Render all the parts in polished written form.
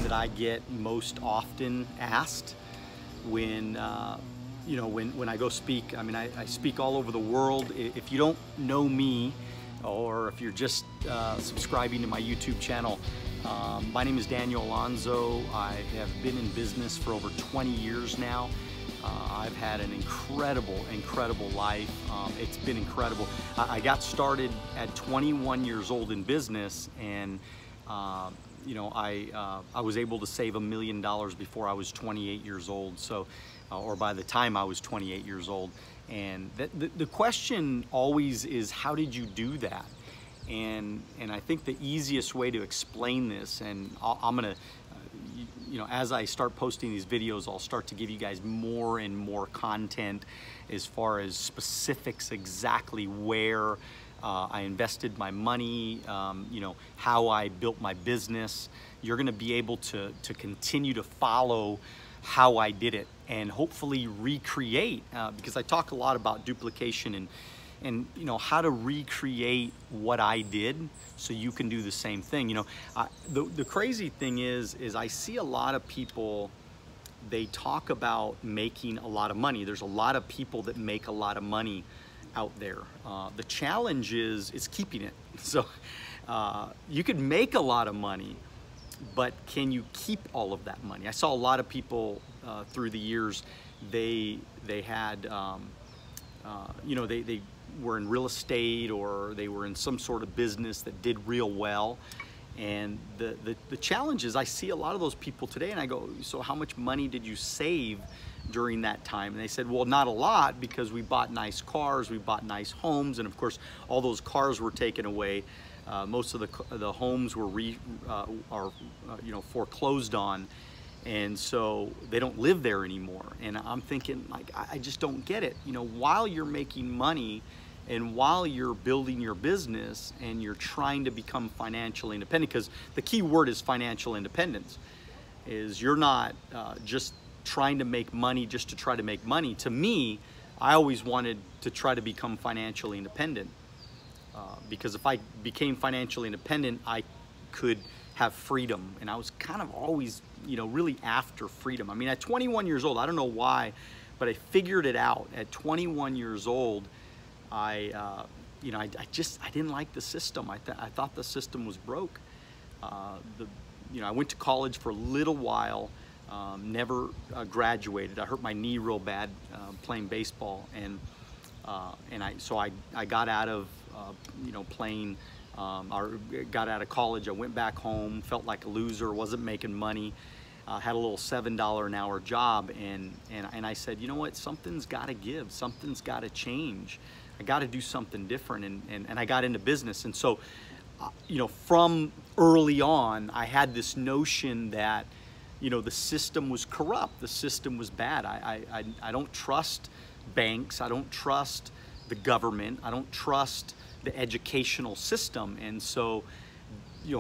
that I get most often asked when when I go speak. I mean, I speak all over the world. If you don't know me, or if you're just subscribing to my YouTube channel, my name is Daniel Alonzo. I have been in business for over 20 years now. I've had an incredible life. It's been incredible. I got started at 21 years old in business, and I was able to save $1 million before I was 28 years old. So, or by the time I was 28 years old. And the question always is, how did you do that? And I think the easiest way to explain this, and I'm gonna, as I start posting these videos, I'll start to give you guys more and more content as far as specifics, exactly where I invested my money, how I built my business. You're gonna be able to continue to follow how I did it and hopefully recreate, because I talk a lot about duplication and how to recreate what I did so you can do the same thing. The crazy thing is I see a lot of people, they talk about making a lot of money. There's a lot of people that make a lot of money out there. The challenge is keeping it. So you could make a lot of money, but can you keep all of that money? I saw a lot of people through the years, they had, they were in real estate, or they were in some sort of business that did real well. And the challenge is, I see a lot of those people today, and I go, so how much money did you save during that time? And they said, well, not a lot, because we bought nice cars, we bought nice homes, and of course all those cars were taken away. Most of the homes were foreclosed on, and so they don't live there anymore. And I'm thinking, like, I just don't get it. While you're making money and while you're building your business and you're trying to become financially independent, because the key word is financial independence, is you're not just trying to make money just to try to make money. To me, I always wanted to try to become financially independent. Because if I became financially independent, I could have freedom. And I was kind of always, really after freedom. I mean, at 21 years old, I don't know why, but I figured it out. At 21 years old, I didn't like the system. I thought the system was broke. I went to college for a little while, never graduated. I hurt my knee real bad playing baseball, and I got out of playing, or got out of college. I went back home, felt like a loser, wasn't making money, had a little $7 an hour job, and I said, you know what, something's got to give, something's got to change. I got to do something different, and I got into business. And so, from early on, I had this notion that, the system was corrupt, the system was bad. I don't trust banks, I don't trust the government, I don't trust the educational system. And so,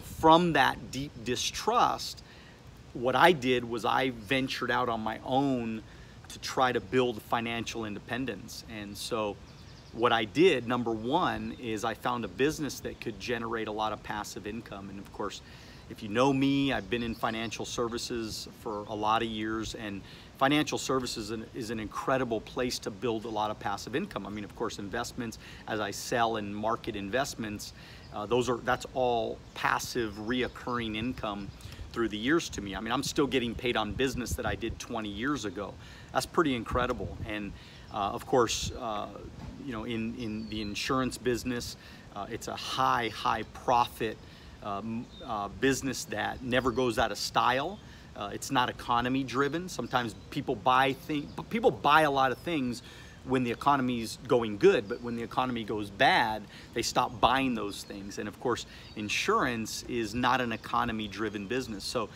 from that deep distrust, what I did was I ventured out on my own to try to build financial independence. And so what I did, number one, is I found a business that could generate a lot of passive income. And of course, if you know me, I've been in financial services for a lot of years, and financial services is an incredible place to build a lot of passive income. I mean, of course, investments, as I sell and market investments, that's all passive, reoccurring income through the years to me. I mean, I'm still getting paid on business that I did 20 years ago. That's pretty incredible. And of course, in the insurance business, it's a high profit business that never goes out of style. It's not economy driven. Sometimes people buy a lot of things when the economy's going good, but when the economy goes bad, they stop buying those things. And of course, insurance is not an economy driven business. So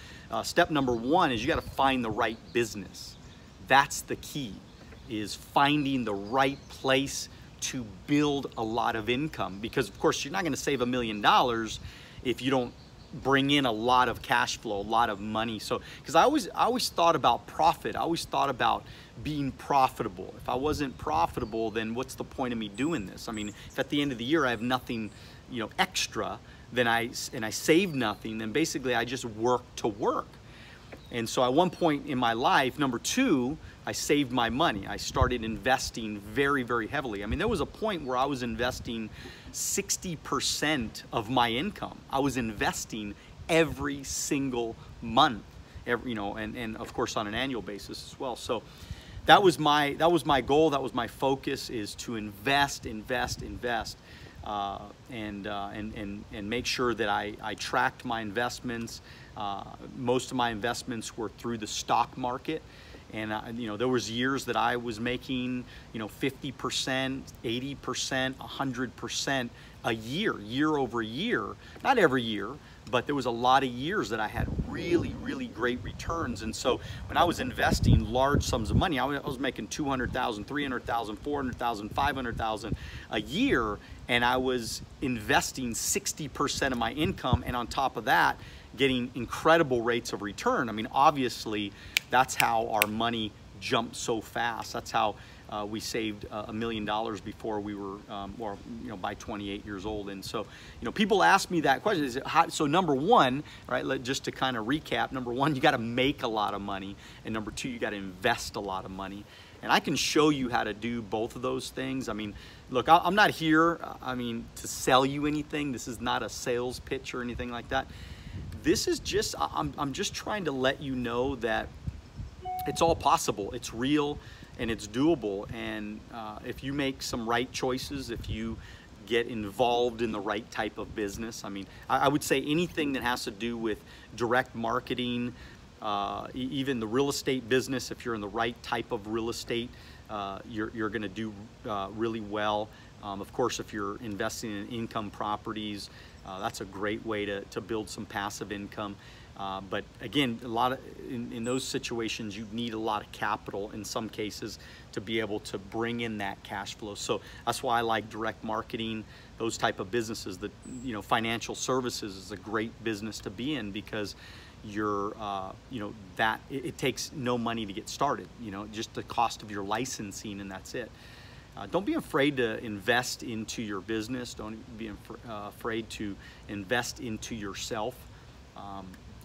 step number one is you got to find the right business. That's the key, is finding the right place to build a lot of income. Because of course, you're not going to save $1 million if you don't bring in a lot of cash flow, a lot of money. So, because I always thought about profit. I always thought about being profitable. If I wasn't profitable, then what's the point of me doing this? I mean, if at the end of the year I have nothing, extra, then I save nothing, then basically I just work to work. And so at one point in my life, number two, I saved my money. I started investing very, very heavily. I mean, there was a point where I was investing 60% of my income. I was investing every single month, you know, and of course on an annual basis as well. So that was my goal. That was my focus, is to invest, and make sure that I tracked my investments. Most of my investments were through the stock market. And you know, there was years that I was making, you know, 50%, 80%, 100% a year over year. Not every year, but there was a lot of years that I had really, really great returns. And so when I was investing large sums of money, I was making $200,000, $300,000, $400,000, $500,000 a year, and I was investing 60% of my income, and on top of that, getting incredible rates of return. I mean, obviously, that's how our money jumped so fast. That's how we saved $1 million before we were, or you know, by 28 years old. And so, you know, people ask me that question. Is it how, so number one, right? Just to kind of recap. Number one, you got to make a lot of money, and number two, you got to invest a lot of money. And I can show you how to do both of those things. I mean, look, I'm not here, I mean, to sell you anything. This is not a sales pitch or anything like that. This is just, I'm just trying to let you know that it's all possible. It's real and it's doable. And if you make some right choices, if you get involved in the right type of business, I mean, I would say anything that has to do with direct marketing, even the real estate business, if you're in the right type of real estate, you're going to do really well. Of course, if you're investing in income properties, that's a great way to build some passive income. But again, in those situations, you need a lot of capital in some cases to be able to bring in that cash flow. So that's why I like direct marketing, those type of businesses. That, you know, financial services is a great business to be in, because you're, you know, that it takes no money to get started. You know, just the cost of your licensing, and that's it. Don't be afraid to invest into your business. Don't be afraid to invest into yourself.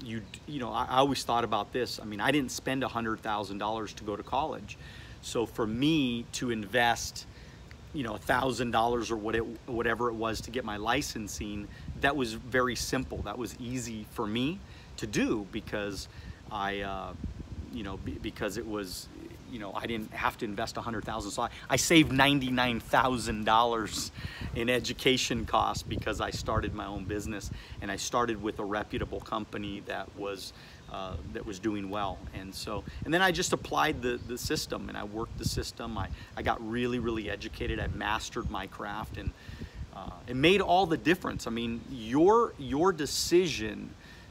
You know, I always thought about this. I mean, I didn't spend $100,000 to go to college. So for me to invest, you know, $1,000 or whatever it was to get my licensing, that was very simple. That was easy for me to do, because you know, because it was, you know, I didn't have to invest $100,000. So I saved $99,000 in education costs because I started my own business, and I started with a reputable company that was doing well. And so, and then I just applied the system, and I worked the system. I got really, really educated. I mastered my craft, and it made all the difference. I mean, your decision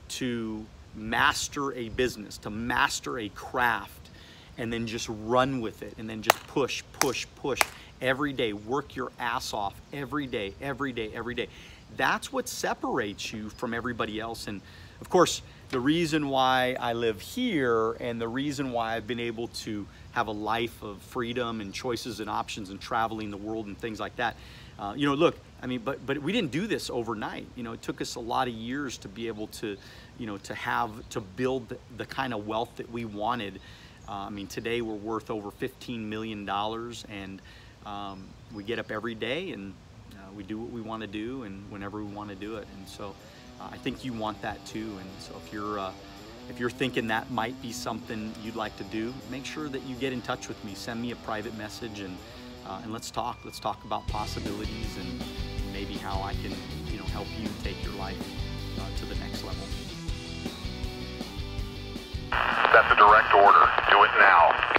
to master a business, to master a craft, and then just run with it, and then just push every day, work your ass off every day. That's what separates you from everybody else. And of course, the reason why I live here, and the reason why I've been able to have a life of freedom and choices and options and traveling the world and things like that, you know, look, I mean, but we didn't do this overnight. You know, it took us a lot of years to be able to, you know, to build the kind of wealth that we wanted. I mean, today we're worth over $15 million, and we get up every day, and we do what we want to do, and whenever we want to do it. And so I think you want that too. And so if you're thinking that might be something you'd like to do, make sure that you get in touch with me. Send me a private message, and let's talk. Let's talk about possibilities, and maybe how I can, you know, help you take your life to the next level. That's a direct order. Do it now.